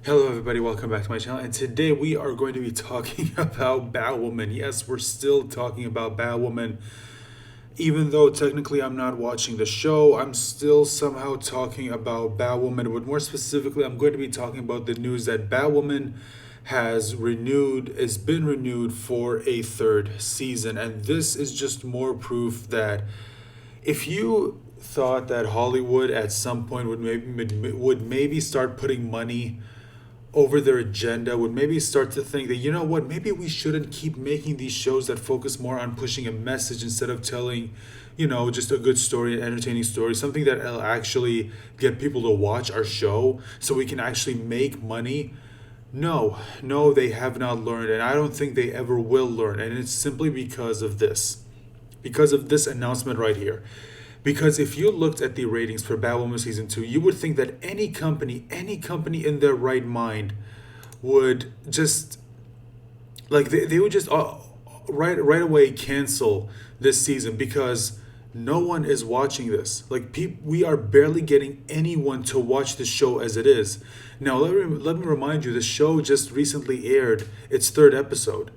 Hello, everybody. Welcome back to my channel. And today we are going to be talking about Batwoman. Yes, we're still talking about Batwoman. Even though technically I'm not watching the show, I'm still somehow talking about Batwoman. But more specifically, I'm going to be talking about the news that Batwoman has been renewed for a third season. And this is just more proof that if you thought that Hollywood at some point would maybe start putting money over their agenda, would maybe start to think that, you know what, maybe we shouldn't keep making these shows that focus more on pushing a message instead of telling, just a good story, an entertaining story, something that'll actually get people to watch our show so we can actually make money. No, no, they have not learned, and I don't think they ever will learn. And it's simply because of this announcement right here. Because if you looked at the ratings for Batwoman season 2, you would think that any company in their right mind would just they would just right away cancel this season because no one is watching this. We are barely getting anyone to watch the show as it is. Now let me remind you, the show just recently aired its third episode.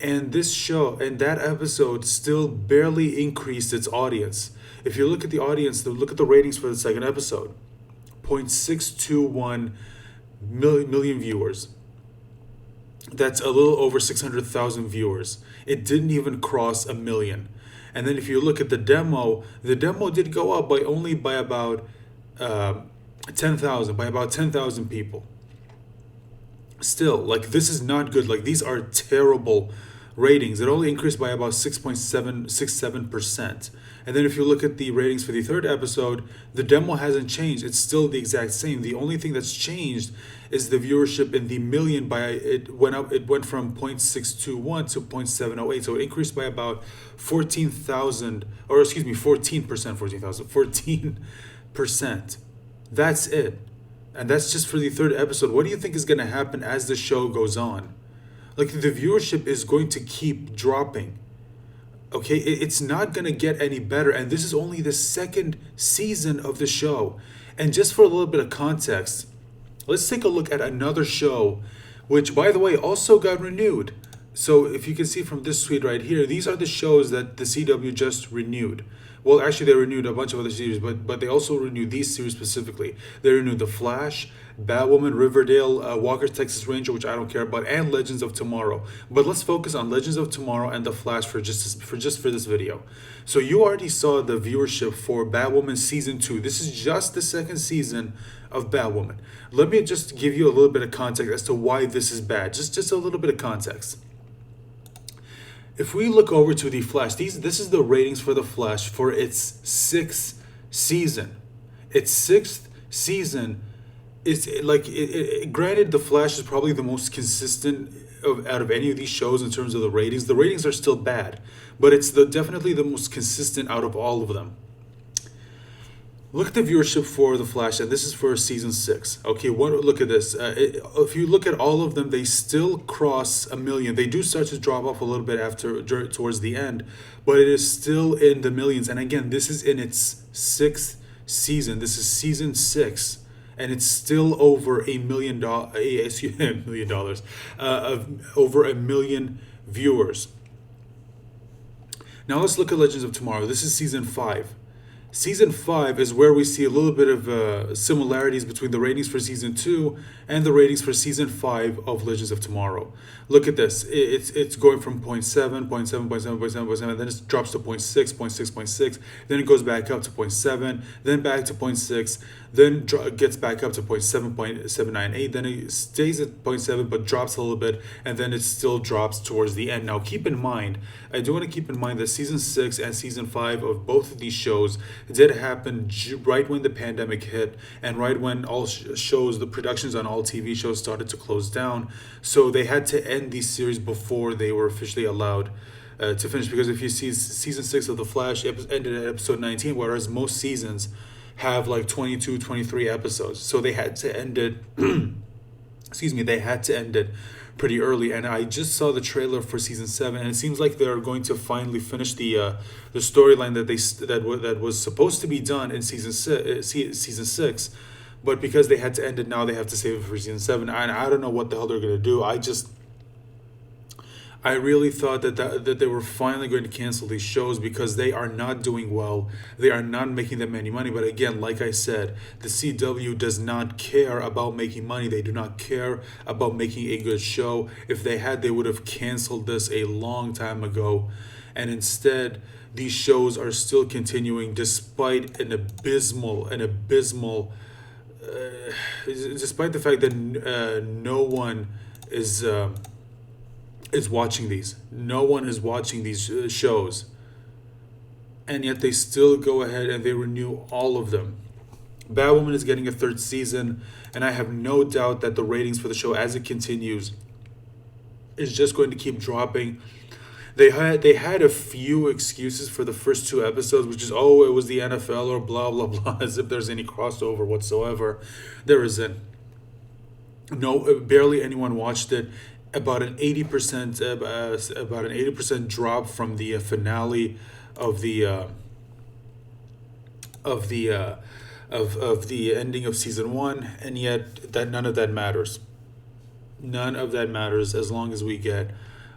And this show and that episode still barely increased its audience. If you look at the audience, look at the ratings for the second episode, 0.621 million viewers. That's a little over 600,000 viewers. It didn't even cross a million. And then if you look at the demo did go up by about 10,000, by about 10,000 people. Still, this is not good. These are terrible ratings. It only increased by about 6.767%. And then if you look at the ratings for the third episode, the demo hasn't changed. It's still the exact same. The only thing that's changed is the viewership in the million. It went from 0.621 to 0.708. So it increased by about 14,000, or excuse me, 14%, 14,000, 14%. That's it. And that's just for the third episode. What do you think is going to happen as the show goes on? The viewership is going to keep dropping. Okay, it's not going to get any better. And this is only the second season of the show. And just for a little bit of context, let's take a look at another show, which, by the way, also got renewed. So if you can see from this tweet right here, these are the shows that the CW just renewed. Well, actually, they renewed a bunch of other series, but they also renewed these series specifically. They renewed The Flash, Batwoman, Riverdale, Walker, Texas Ranger, which I don't care about, and Legends of Tomorrow. But let's focus on Legends of Tomorrow and The Flash for this video. So you already saw the viewership for Batwoman season 2. This is just the second season of Batwoman. Let me just give you a little bit of context as to why this is bad. Just a little bit of context. If we look over to The Flash, this is the ratings for The Flash for its sixth season. Its sixth season is granted, The Flash is probably the most consistent out of any of these shows in terms of the ratings. The ratings are still bad, but it's definitely the most consistent out of all of them. Look at the viewership for The Flash, and this is for season 6. Okay, look at this. If you look at all of them, they still cross a million. They do start to drop off a little bit towards the end, but it is still in the millions. And again, this is in its sixth season. This is season 6, and it's still over $1 million. $1 million, over a million viewers. Now let's look at Legends of Tomorrow. This is season 5. Season 5 is where we see a little bit of similarities between the ratings for Season 2 and the ratings for Season 5 of Legends of Tomorrow. Look at this. It's going from 0.7, 0.7, 0.7, 0.7, 0.7, then it drops to 0.6, 0.6, 0.6, then it goes back up to 0.7, then back to 0.6, then gets back up to 0.7, 0.798, then it stays at 0.7 but drops a little bit, and then it still drops towards the end. Now keep in mind, I do want to keep in mind that Season 6 and Season 5 of both of these shows did happen right when the pandemic hit and right when all shows, the productions on all TV shows started to close down. So they had to end these series before they were officially allowed to finish. Because if you see season 6 of The Flash, it ended at episode 19, whereas most seasons have 22, 23 episodes. So they had to end it, they had to end it pretty early. And I just saw the trailer for season 7, and it seems like they're going to finally finish the storyline that was supposed to be done in season 6, But because they had to end it now, they have to save it for season 7. And I don't know what the hell they're gonna do. I really thought that they were finally going to cancel these shows because they are not doing well. They are not making that many money. But again, like I said, the CW does not care about making money. They do not care about making a good show. If they had, they would have canceled this a long time ago. And instead, these shows are still continuing despite despite the fact that no one is. Is watching these. No one is watching these shows. And yet they still go ahead and they renew all of them. Batwoman is getting a third season, and I have no doubt that the ratings for the show as it continues is just going to keep dropping. They had a few excuses for the first 2 episodes, which is, oh, it was the NFL or blah blah blah, as if there's any crossover whatsoever. There isn't. No, barely anyone watched it. About an 80% drop from the finale of the of the ending of season 1, and yet that none of that matters. None of that matters as long as we get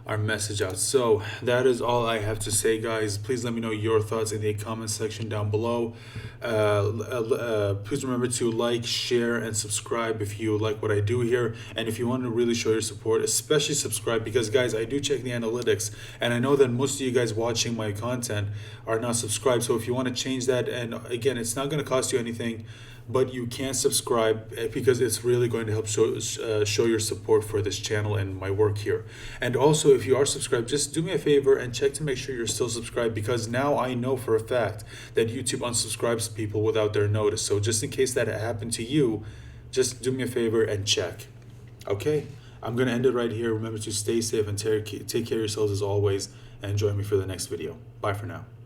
our message out. So that is all I have to say, guys. Please let me know your thoughts in the comment section down below. Please remember to like, share, and subscribe if you like what I do here. And if you want to really show your support, especially subscribe, because guys, I do check the analytics, and I know that most of you guys watching my content are not subscribed. So if you want to change that, and again, it's not going to cost you anything, but you can subscribe because it's really going to help show your support for this channel and my work here. And also, if you are subscribed, just do me a favor and check to make sure you're still subscribed, because now I know for a fact that YouTube unsubscribes people without their notice. So just in case that happened to you, just do me a favor and check. Okay, I'm going to end it right here. Remember to stay safe and take care of yourselves as always, and join me for the next video. Bye for now.